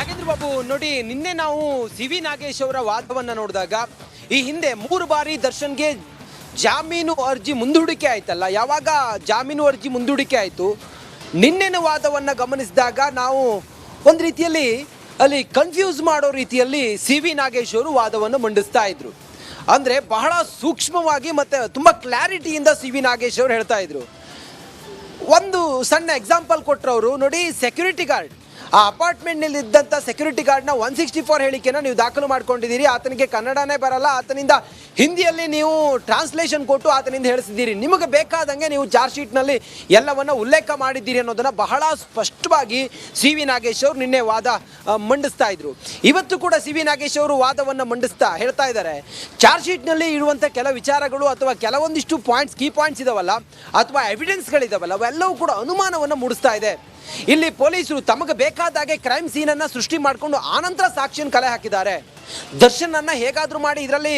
ನಾಗೇಂದ್ರ ಬಾಬು ನೋಡಿ, ನಿನ್ನೆ ನಾವು ಸಿ.ವಿ. ನಾಗೇಶ್ ಅವರ ವಾದವನ್ನ ನೋಡಿದಾಗ ಈ ಹಿಂದೆ 3 ಬಾರಿ ದರ್ಶನ್ಗೆ ಜಾಮೀನು ಅರ್ಜಿ ಮುಂದೂಡಿಕೆ ಆಯ್ತಲ್ಲ, ಯಾವಾಗ ಜಾಮೀನು ಅರ್ಜಿ ಮುಂದೂಡಿಕೆ ಆಯಿತು, ನಿನ್ನೆನ ವಾದವನ್ನು ಗಮನಿಸಿದಾಗ ನಾವು ಒಂದು ರೀತಿಯಲ್ಲಿ ಅಲ್ಲಿ ಕನ್ಫ್ಯೂಸ್ ಮಾಡೋ ರೀತಿಯಲ್ಲಿ ಸಿ.ವಿ. ನಾಗೇಶ್ ಅವರು ವಾದವನ್ನು ಮಂಡಿಸ್ತಾ ಇದ್ರು. ಅಂದರೆ ಬಹಳ ಸೂಕ್ಷ್ಮವಾಗಿ ಮತ್ತು ತುಂಬ ಕ್ಲಾರಿಟಿಯಿಂದ ಸಿ.ವಿ. ನಾಗೇಶ್ ಅವರು ಹೇಳ್ತಾ ಇದ್ರು. ಒಂದು ಸಣ್ಣ ಎಕ್ಸಾಂಪಲ್ ಕೊಟ್ಟರವರು ನೋಡಿ, ಸೆಕ್ಯೂರಿಟಿ ಗಾರ್ಡ್, ಆ ಅಪಾರ್ಟ್ಮೆಂಟ್ನಲ್ಲಿ ಇದ್ದಂಥ ಸೆಕ್ಯೂರಿಟಿ ಗಾರ್ಡ್ನ 164 ಹೇಳಿಕೆನ ನೀವು ದಾಖಲು ಮಾಡ್ಕೊಂಡಿದ್ದೀರಿ. ಆತನಿಗೆ ಕನ್ನಡನೇ ಬರಲ್ಲ, ಆತನಿಂದ ಹಿಂದಿಯಲ್ಲಿ ನೀವು ಟ್ರಾನ್ಸ್ಲೇಷನ್ ಕೊಟ್ಟು ಆತನಿಂದ ಹೇಳಿಸಿದ್ದೀರಿ. ನಿಮಗೆ ಬೇಕಾದಂಗೆ ನೀವು ಚಾರ್ಜ್ ಶೀಟ್ನಲ್ಲಿ ಎಲ್ಲವನ್ನು ಉಲ್ಲೇಖ ಮಾಡಿದ್ದೀರಿ ಅನ್ನೋದನ್ನು ಬಹಳ ಸ್ಪಷ್ಟವಾಗಿ ಸಿ.ವಿ. ನಾಗೇಶ್ ಅವರು ನಿನ್ನೆ ವಾದ ಮಂಡಿಸ್ತಾ ಇದ್ರು. ಇವತ್ತು ಕೂಡ ಸಿ.ವಿ. ನಾಗೇಶ್ ಅವರು ವಾದವನ್ನು ಮಂಡಿಸ್ತಾ ಹೇಳ್ತಾ ಇದ್ದಾರೆ, ಚಾರ್ಜ್ ಶೀಟ್ನಲ್ಲಿ ಇರುವಂಥ ಕೆಲ ವಿಚಾರಗಳು ಅಥವಾ ಕೆಲವೊಂದಿಷ್ಟು ಪಾಯಿಂಟ್ಸ್, ಕೀ ಪಾಯಿಂಟ್ಸ್ ಇದಾವಲ್ಲ ಅಥವಾ ಎವಿಡೆನ್ಸ್ಗಳಿದಾವಲ್ಲ, ಅವೆಲ್ಲವೂ ಕೂಡ ಅನುಮಾನವನ್ನು ಮೂಡಿಸ್ತಾ ಇದೆ. ಇಲ್ಲಿ ಪೊಲೀಸರು ತಮಗೆ ಬೇಕಾದಾಗೆ ಕ್ರೈಮ್ ಸೀನನ್ನು ಸೃಷ್ಟಿ ಮಾಡಿಕೊಂಡು ಆನಂತರ ಸಾಕ್ಷಿಯನ್ನು ಕಲೆ ಹಾಕಿದ್ದಾರೆ. ದರ್ಶನ್ ಅನ್ನ ಹೇಗಾದರೂ ಮಾಡಿ ಇದರಲ್ಲಿ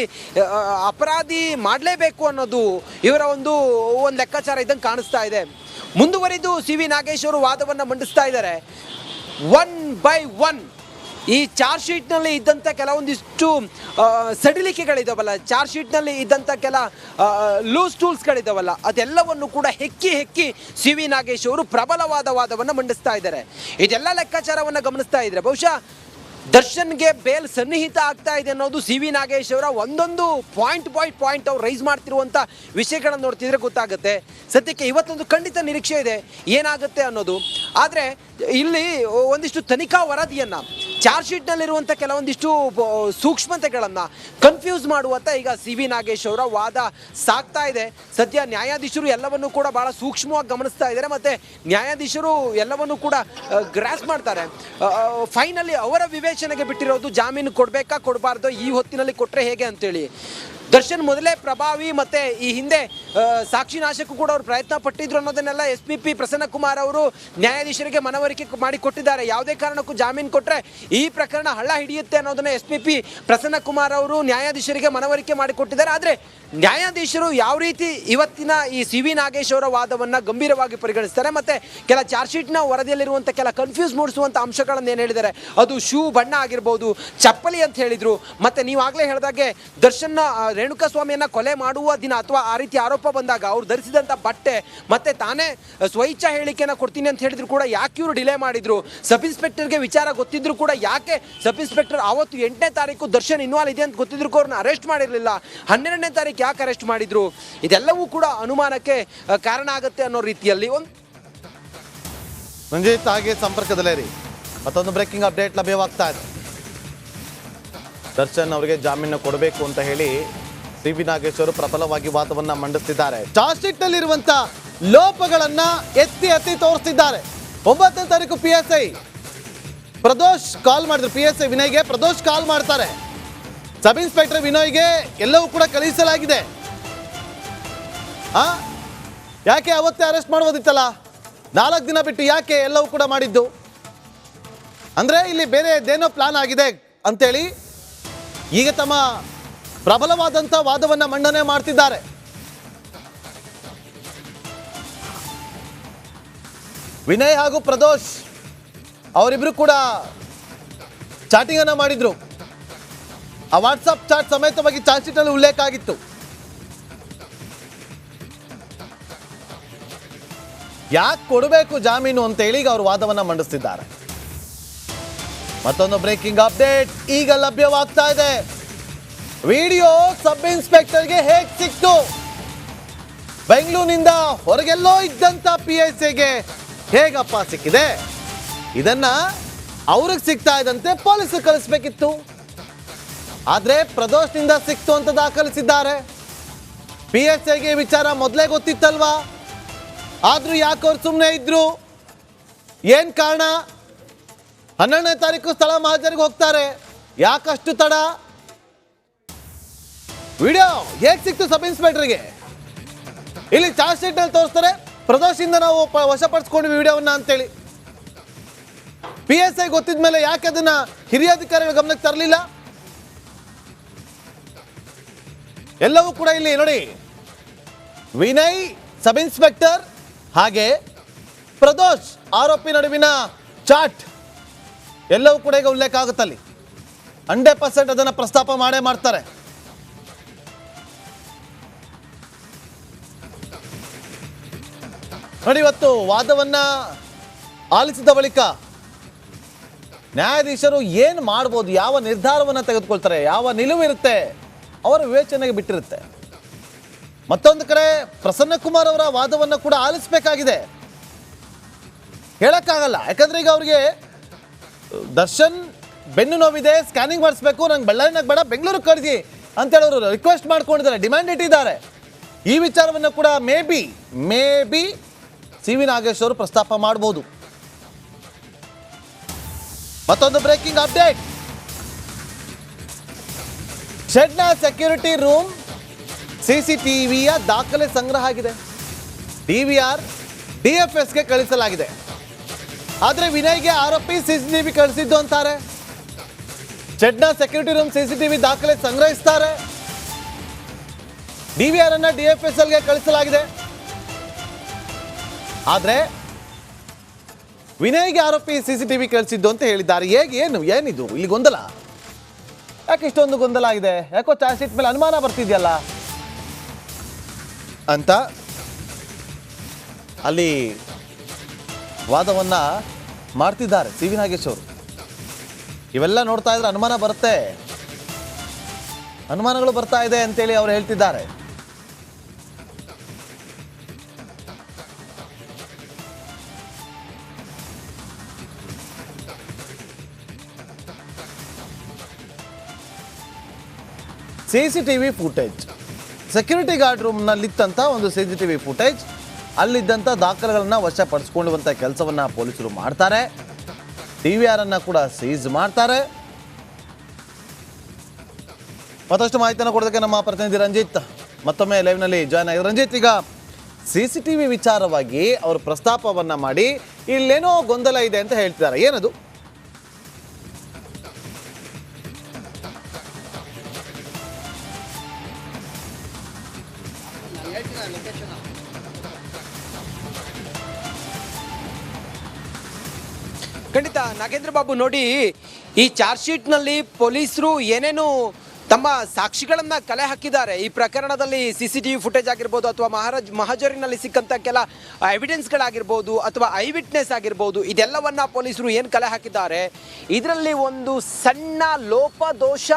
ಅಪರಾಧಿ ಮಾಡಲೇಬೇಕು ಅನ್ನೋದು ಇವರ ಒಂದು ಲೆಕ್ಕಾಚಾರ ಇದ್ದಂಗೆ ಕಾಣಿಸ್ತಾ ಇದೆ. ಮುಂದುವರಿದು ಸಿ.ವಿ. ನಾಗೇಶ್ ಅವರು ವಾದವನ್ನು ಮಂಡಿಸ್ತಾ ಇದ್ದಾರೆ. 1 by 1 ಈ ಚಾರ್ಜ್ ಶೀಟ್ನಲ್ಲಿ ಇದ್ದಂಥ ಕೆಲವೊಂದಿಷ್ಟು ಸಡಿಲಿಕೆಗಳಿದಾವಲ್ಲ, ಚಾರ್ಜ್ ಶೀಟ್ನಲ್ಲಿ ಇದ್ದಂಥ ಕೆಲ ಲೂಸ್ ಟೂಲ್ಸ್ಗಳಿದಾವಲ್ಲ, ಅದೆಲ್ಲವನ್ನು ಕೂಡ ಹೆಕ್ಕಿ ಸಿ.ವಿ. ನಾಗೇಶ್ ಅವರು ಪ್ರಬಲವಾದ ವಾದವನ್ನು ಮಂಡಿಸ್ತಾ ಇದ್ದಾರೆ. ಇದೆಲ್ಲ ಲೆಕ್ಕಾಚಾರವನ್ನು ಗಮನಿಸ್ತಾ ಇದ್ದಾರೆ. ಬಹುಶಃ ದರ್ಶನ್ಗೆ ಬೇಲ್ ಸನ್ನಿಹಿತ ಆಗ್ತಾ ಇದೆ ಅನ್ನೋದು ಸಿ.ವಿ. ನಾಗೇಶ್ ಅವರ ಒಂದೊಂದು ಪಾಯಿಂಟ್ ಅವ್ರು ರೈಸ್ ಮಾಡ್ತಿರುವಂಥ ವಿಷಯಗಳನ್ನು ನೋಡ್ತಿದ್ರೆ ಗೊತ್ತಾಗುತ್ತೆ. ಸದ್ಯಕ್ಕೆ ಇವತ್ತೊಂದು ಖಂಡಿತ ನಿರೀಕ್ಷೆ ಇದೆ ಏನಾಗುತ್ತೆ ಅನ್ನೋದು. ಆದರೆ ಇಲ್ಲಿ ಒಂದಿಷ್ಟು ತನಿಖಾ ವರದಿಯನ್ನು, ಚಾರ್ಜ್ ಶೀಟ್ನಲ್ಲಿರುವಂಥ ಕೆಲವೊಂದಿಷ್ಟು ಸೂಕ್ಷ್ಮತೆಗಳನ್ನು ಕನ್ಫ್ಯೂಸ್ ಮಾಡುವಂಥ ಈಗ ಸಿ.ವಿ. ನಾಗೇಶ್ ಅವರ ವಾದ ಸಾಗ್ತಾ ಇದೆ. ಸದ್ಯ ನ್ಯಾಯಾಧೀಶರು ಎಲ್ಲವನ್ನೂ ಕೂಡ ಭಾಳ ಸೂಕ್ಷ್ಮವಾಗಿ ಗಮನಿಸ್ತಾ ಇದ್ದಾರೆ ಮತ್ತು ನ್ಯಾಯಾಧೀಶರು ಎಲ್ಲವನ್ನೂ ಕೂಡ ಗ್ರಾಸ್ ಮಾಡ್ತಾರೆ. ಫೈನಲಿ ಅವರ ವಿವೇಚನೆಗೆ ಬಿಟ್ಟಿರೋದು ಜಾಮೀನು ಕೊಡಬೇಕಾ ಕೊಡಬಾರ್ದು, ಈ ಹೊತ್ತಿನಲ್ಲಿ ಕೊಟ್ಟರೆ ಹೇಗೆ ಅಂತೇಳಿ. ದರ್ಶನ್ ಮೊದಲೇ ಪ್ರಭಾವಿ ಮತ್ತು ಈ ಹಿಂದೆ ಸಾಕ್ಷಿ ನಾಶಕ್ಕೂ ಕೂಡ ಅವರು ಪ್ರಯತ್ನ ಪಟ್ಟಿದ್ರು ಅನ್ನೋದನ್ನೆಲ್ಲ SP ಪ್ರಸನ್ನಕುಮಾರ್ ಅವರು ನ್ಯಾಯಾಧೀಶರಿಗೆ ಮನವರಿಕೆ ಮಾಡಿಕೊಟ್ಟಿದ್ದಾರೆ. ಯಾವುದೇ ಕಾರಣಕ್ಕೂ ಜಾಮೀನು ಕೊಟ್ಟರೆ ಈ ಪ್ರಕರಣ ಹಳ್ಳ ಹಿಡಿಯುತ್ತೆ ಅನ್ನೋದನ್ನು SP ಪ್ರಸನ್ನಕುಮಾರ್ ಅವರು ನ್ಯಾಯಾಧೀಶರಿಗೆ ಮನವರಿಕೆ ಮಾಡಿಕೊಟ್ಟಿದ್ದಾರೆ. ಆದರೆ ನ್ಯಾಯಾಧೀಶರು ಯಾವ ರೀತಿ ಇವತ್ತಿನ ಈ ಸಿ.ವಿ. ನಾಗೇಶ್ ಅವರ ವಾದವನ್ನು ಗಂಭೀರವಾಗಿ ಪರಿಗಣಿಸ್ತಾರೆ ಮತ್ತು ಕೆಲ ಚಾರ್ಜ್ ಶೀಟ್ನ ವರದಿಯಲ್ಲಿರುವಂಥ ಕೆಲ ಕನ್ಫ್ಯೂಸ್ ಮೂಡಿಸುವಂಥ ಅಂಶಗಳನ್ನು ಏನು ಹೇಳಿದ್ದಾರೆ, ಅದು ಶೂ ಬಣ್ಣ ಆಗಿರ್ಬೋದು, ಚಪ್ಪಲಿ ಅಂತ ಹೇಳಿದರು. ಮತ್ತು ನೀವಾಗಲೇ ಹೇಳಿದಾಗೆ ದರ್ಶನ್ನ ರೇಣುಕಾಸ್ವಾಮಿಯನ್ನು ಕೊಲೆ ಮಾಡುವ ದಿನ ಅಥವಾ ಆ ರೀತಿ ಆರೋಪ ಬಂದಾಗ ಅವ್ರು ಧರಿಸಿದಂಥ ಬಟ್ಟೆ ಮತ್ತು ತಾನೇ ಸ್ವಇಚ್ಛಾ ಹೇಳಿಕೆಯನ್ನು ಕೊಡ್ತೀನಿ ಅಂತ ಹೇಳಿದ್ರು ಕೂಡ ಯಾಕೆ ಇವರು ಡಿಲೇ ಮಾಡಿದರು, ಸಬ್ ಇನ್ಸ್ಪೆಕ್ಟರ್ಗೆ ವಿಚಾರ ಗೊತ್ತಿದ್ರು ಕೂಡ ಯಾಕೆ ಸಬ್ ಇನ್ಸ್ಪೆಕ್ಟರ್ ಆವತ್ತು 8ನೇ ತಾರೀಕು ದರ್ಶನ್ ಇನ್ವಾಲ್ವ್ ಇದೆ ಅಂತ ಗೊತ್ತಿದ್ರು ಕೂಡ ಅವ್ರನ್ನ ಅರೆಸ್ಟ್ ಮಾಡಿರಲಿಲ್ಲ, 12ನೇ ತಾರೀಕು ಯಾಕೆ ಅರೆಸ್ಟ್ ಮಾಡಿದ್ರು, ಇದೆಲ್ಲವೂ ಕೂಡ ಅನುಮಾನಕ್ಕೆ ಕಾರಣ ಆಗುತ್ತೆ ಅನ್ನೋ ರೀತಿಯಲ್ಲಿ ರಂಜಿತ್ ಹಾಗೆ ಸಂಪರ್ಕದಲ್ಲೇ ರೀ. ಮತ್ತೊಂದು ಬ್ರೇಕಿಂಗ್ ಅಪ್ಡೇಟ್ ಲಭ್ಯವಾಗ್ತಾ ಇದೆ. ದರ್ಶನ್ ಅವರಿಗೆ ಜಾಮೀನು ಕೊಡಬೇಕು ಅಂತ ಹೇಳಿ ಸಿ.ವಿ. ನಾಗೇಶ್ ಅವರು ಪ್ರಬಲವಾಗಿ ವಾದವನ್ನ ಮಂಡಿಸ್ತಿದ್ದಾರೆ. ಚಾರ್ಜ್ ಶೀಟ್ ನಲ್ಲಿರುವಂತ ಲೋಪಗಳನ್ನ ಎತ್ತಿ ತೋರಿಸ್ತಿದ್ದಾರೆ. 9ನೇ ತಾರೀಕು PSI ಪ್ರದೋಷ್ ಕಾಲ್ ಮಾಡಿದ್ರು, PSI ವಿನಯ್ಗೆ ಪ್ರದೋಷ್ ಕಾಲ್ ಮಾಡ್ತಾರೆ. ಸಬ್ ಇನ್ಸ್ಪೆಕ್ಟರ್ ವಿನಯ್ಗೆ ಎಲ್ಲವೂ ಕೂಡ ಕಳುಹಿಸಲಾಗಿದೆ. ಯಾಕೆ ಅವತ್ತೇ ಅರೆಸ್ಟ್ ಮಾಡುವುದಿತ್ತಲ್ಲ, 4 ದಿನ ಬಿಟ್ಟು ಯಾಕೆ ಎಲ್ಲವೂ ಕೂಡ ಮಾಡಿದ್ದು? ಅಂದ್ರೆ ಇಲ್ಲಿ ಬೇರೆ ಏನೇನೋ ಪ್ಲಾನ್ ಆಗಿದೆ ಅಂತೇಳಿ ಈಗ ತಮ್ಮ ಪ್ರಬಲವಾದಂಥ ವಾದವನ್ನ ಮಂಡನೆ ಮಾಡ್ತಿದ್ದಾರೆ. ವಿನಯ್ ಹಾಗೂ ಪ್ರದೋಷ್ ಅವರಿಬ್ರು ಕೂಡ ಚಾಟಿಂಗ್ ಅನ್ನ ಮಾಡಿದ್ರು. ಆ ವಾಟ್ಸಪ್ ಚಾಟ್ ಸಮೇತವಾಗಿ ಚಾರ್ಜ್ ಶೀಟ್ ಅಲ್ಲಿ ಉಲ್ಲೇಖ ಆಗಿತ್ತು. ಯಾಕೆ ಕೊಡಬೇಕು ಜಾಮೀನು ಅಂತ ಹೇಳಿ ಈಗ ಅವರು ವಾದವನ್ನ ಮಂಡಿಸ್ತಿದ್ದಾರೆ. ಮತ್ತೊಂದು ಬ್ರೇಕಿಂಗ್ ಅಪ್ಡೇಟ್ ಈಗ ಲಭ್ಯವಾಗ್ತಾ ಇದೆ. ವಿಡಿಯೋ ಸಬ್ ಇನ್ಸ್ಪೆಕ್ಟರ್ಗೆ ಹೇಗೆ ಸಿಕ್ತು? ಬೆಂಗಳೂರಿನಿಂದ ಹೊರಗೆಲ್ಲೋ ಇದ್ದಂತ PSIಗೆ ಹೇಗಪ್ಪ ಸಿಕ್ಕಿದೆ? ಇದನ್ನ ಅವ್ರಿಗೆ ಸಿಗ್ತಾ ಇದ್ದಂತೆ ಪೊಲೀಸರು ಕಳಿಸ್ಬೇಕಿತ್ತು. ಆದ್ರೆ ಪ್ರದೋಷ್ನಿಂದ ಸಿಕ್ತು ಅಂತ ದಾಖಲಿಸಿದ್ದಾರೆ. PSIಗೆ ವಿಚಾರ ಮೊದಲೇ ಗೊತ್ತಿತ್ತಲ್ವಾ? ಆದ್ರೂ ಯಾಕೆ ಅವ್ರು ಸುಮ್ಮನೆ ಇದ್ರು? ಏನ್ ಕಾರಣ? 12ನೇ ತಾರೀಕು ಸ್ಥಳ ಮಹಾಜರಿಗೆ ಹೋಗ್ತಾರೆ, ಯಾಕಷ್ಟು ತಡ? ವಿಡಿಯೋ ಹೇಗೆ ಸಿಕ್ತು ಸಬ್ ಇನ್ಸ್ಪೆಕ್ಟರ್ಗೆ? ಇಲ್ಲಿ ಚಾರ್ಜ್ ಶೀಟ್ ನಲ್ಲಿ ತೋರಿಸ್ತಾರೆ, ಪ್ರದೋಷಿಂದ ನಾವು ವಶಪಡಿಸ್ಕೊಂಡ್ವಿ ವಿಡಿಯೋವನ್ನ ಅಂತೇಳಿ. PSI ಗೊತ್ತಿದ ಮೇಲೆ ಯಾಕೆ ಅದನ್ನ ಹಿರಿಯ ಅಧಿಕಾರಿಗಳ ಗಮನಕ್ಕೆ ತರಲಿಲ್ಲ? ಎಲ್ಲವೂ ಕೂಡ ಇಲ್ಲಿ ನೋಡಿ, ವಿನಯ್ ಸಬ್ ಇನ್ಸ್ಪೆಕ್ಟರ್ ಹಾಗೆ ಪ್ರದೋಷ್ ಆರೋಪಿ ನಡುವಿನ ಚಾಟ್ ಎಲ್ಲವೂ ಕೂಡ ಈಗ ಉಲ್ಲೇಖ ಆಗುತ್ತಲ್ಲಿ. 100% ಅದನ್ನು ಪ್ರಸ್ತಾಪ ಮಾಡೇ ಮಾಡ್ತಾರೆ. ನೋಡಿ, ಇವತ್ತು ವಾದವನ್ನ ಆಲಿಸಿದ ಬಳಿಕ ನ್ಯಾಯಾಧೀಶರು ಏನು ಮಾಡ್ಬೋದು, ಯಾವ ನಿರ್ಧಾರವನ್ನು ತೆಗೆದುಕೊಳ್ತಾರೆ, ಯಾವ ನಿಲುವಿರುತ್ತೆ ಅವರ ವಿವೇಚನೆಗೆ ಬಿಟ್ಟಿರುತ್ತೆ. ಮತ್ತೊಂದು ಕಡೆ ಪ್ರಸನ್ನ ಕುಮಾರ್ ಅವರ ವಾದವನ್ನು ಕೂಡ ಆಲಿಸಬೇಕಾಗಿದೆ. ಹೇಳಕ್ಕಾಗಲ್ಲ, ಯಾಕಂದ್ರೆ ಈಗ ಅವ್ರಿಗೆ ದರ್ಶನ್ ಬೆನ್ನು ನೋವಿದೆ, ಸ್ಕ್ಯಾನಿಂಗ್ ಮಾಡಿಸ್ಬೇಕು, ನಂಗೆ ಬಳ್ಳಾರಿನಾಗ ಬೇಡ ಬೆಂಗಳೂರು ಕಳಿಸಿ ಅಂತೇಳಿ ಅವರು ರಿಕ್ವೆಸ್ಟ್ ಮಾಡ್ಕೊಂಡಿದ್ದಾರೆ, ಡಿಮ್ಯಾಂಡ್ ಇಟ್ಟಿದ್ದಾರೆ. ಈ ವಿಚಾರವನ್ನು ಕೂಡ ಮೇ ಬಿ ಸಿ ವಿ ನಾಗೇಶ್ ಅವರು ಪ್ರಸ್ತಾಪ ಮಾಡಬಹುದು. ಮತ್ತೊಂದು ಬ್ರೇಕಿಂಗ್ ಅಪ್ಡೇಟ್, ಶೆಡ್ನ ಸೆಕ್ಯೂರಿಟಿ ರೂಮ್ ಸಿಸಿಟಿವಿಯ ದಾಖಲೆ ಸಂಗ್ರಹ ಆಗಿದೆ. DVR DFSಗೆ ಕಳಿಸಲಾಗಿದೆ. ಆದರೆ ವಿನಯ್ಗೆ ಆರೋಪಿ ಸಿಸಿಟಿವಿ ಕಳಿಸಿದ್ದು ಅಂತಾರೆ. ಶೆಡ್ನ ಸೆಕ್ಯೂರಿಟಿ ರೂಮ್ ಸಿಸಿಟಿವಿ ದಾಖಲೆ ಸಂಗ್ರಹಿಸ್ತಾರೆ. DVR ಅನ್ನ DFSLಗೆ ಕಳಿಸಲಾಗಿದೆ. ಆದರೆ ವಿನಯ್ಗೆ ಆರೋಪಿ ಸಿಸಿಟಿವಿ ಕಳಿಸಿದ್ದು ಅಂತ ಹೇಳಿದ್ದಾರೆ. ಏನಿದು ಇಲ್ಲಿ ಗೊಂದಲ? ಯಾಕೆ ಇಷ್ಟೊಂದು ಗೊಂದಲ ಆಗಿದೆ? ಯಾಕೋ ಚಾರ್ಜ್ ಶೀಟ್ ಮೇಲೆ ಅನುಮಾನ ಬರ್ತಿದೆಯಲ್ಲ ಅಂತ ಅಲ್ಲಿ ವಾದವನ್ನ ಮಾಡ್ತಿದ್ದಾರೆ ಸಿ ವಿ ನಾಗೇಶ್ ಅವರು. ಇವೆಲ್ಲ ನೋಡ್ತಾ ಇದ್ರೆ ಅನುಮಾನಗಳು ಬರ್ತಾ ಇದೆ ಅಂತೇಳಿ ಅವರು ಹೇಳ್ತಿದ್ದಾರೆ. CCTV ಫುಟೇಜ್, ಸೆಕ್ಯೂರಿಟಿ ಗಾರ್ಡ್ ರೂಮ್ನಲ್ಲಿತ್ತಂಥ ಒಂದು CCTV ಫುಟೇಜ್, ಅಲ್ಲಿದ್ದಂಥ ದಾಖಲೆಗಳನ್ನು ವಶಪಡಿಸ್ಕೊಳ್ಳುವಂಥ ಕೆಲಸವನ್ನು ಪೊಲೀಸರು ಮಾಡ್ತಾರೆ. DVR ಅನ್ನು ಕೂಡ ಸೀಸ್ ಮಾಡ್ತಾರೆ. ಮತ್ತಷ್ಟು ಮಾಹಿತಿಯನ್ನು ಕೊಡೋದಕ್ಕೆ ನಮ್ಮ ಪ್ರತಿನಿಧಿ ರಂಜಿತ್ ಮತ್ತೊಮ್ಮೆ ಲೈವ್ನಲ್ಲಿ ಜಾಯ್ನ್ ಆಗಿದೆ. ರಂಜಿತ್, ಈಗ CCTV ವಿಚಾರವಾಗಿ ಅವರು ಪ್ರಸ್ತಾಪವನ್ನು ಮಾಡಿ ಇಲ್ಲೇನೋ ಗೊಂದಲ ಇದೆ ಅಂತ ಹೇಳ್ತಿದ್ದಾರೆ, ಏನದು? ಖಂಡಿತ ನಾಗೇಂದ್ರ ಬಾಬು, ನೋಡಿ, ಈ ಚಾರ್ಜ್ ಶೀಟ್ನಲ್ಲಿ ಪೊಲೀಸರು ಏನೇನು ತಮ್ಮ ಸಾಕ್ಷಿಗಳನ್ನ ಕಲೆ ಹಾಕಿದ್ದಾರೆ. ಈ ಪ್ರಕರಣದಲ್ಲಿ CCTV ಫುಟೇಜ್ ಆಗಿರ್ಬೋದು, ಅಥವಾ ಮಹಜರಿನಲ್ಲಿ ಸಿಕ್ಕಂತ ಕೆಲ ಎವಿಡೆನ್ಸ್ಗಳಾಗಿರ್ಬೋದು, ಅಥವಾ ಐ ವಿಟ್ನೆಸ್ ಆಗಿರ್ಬೋದು, ಇದೆಲ್ಲವನ್ನ ಪೊಲೀಸರು ಏನು ಕಲೆ ಹಾಕಿದ್ದಾರೆ, ಇದರಲ್ಲಿ ಒಂದು ಸಣ್ಣ ಲೋಪದೋಷ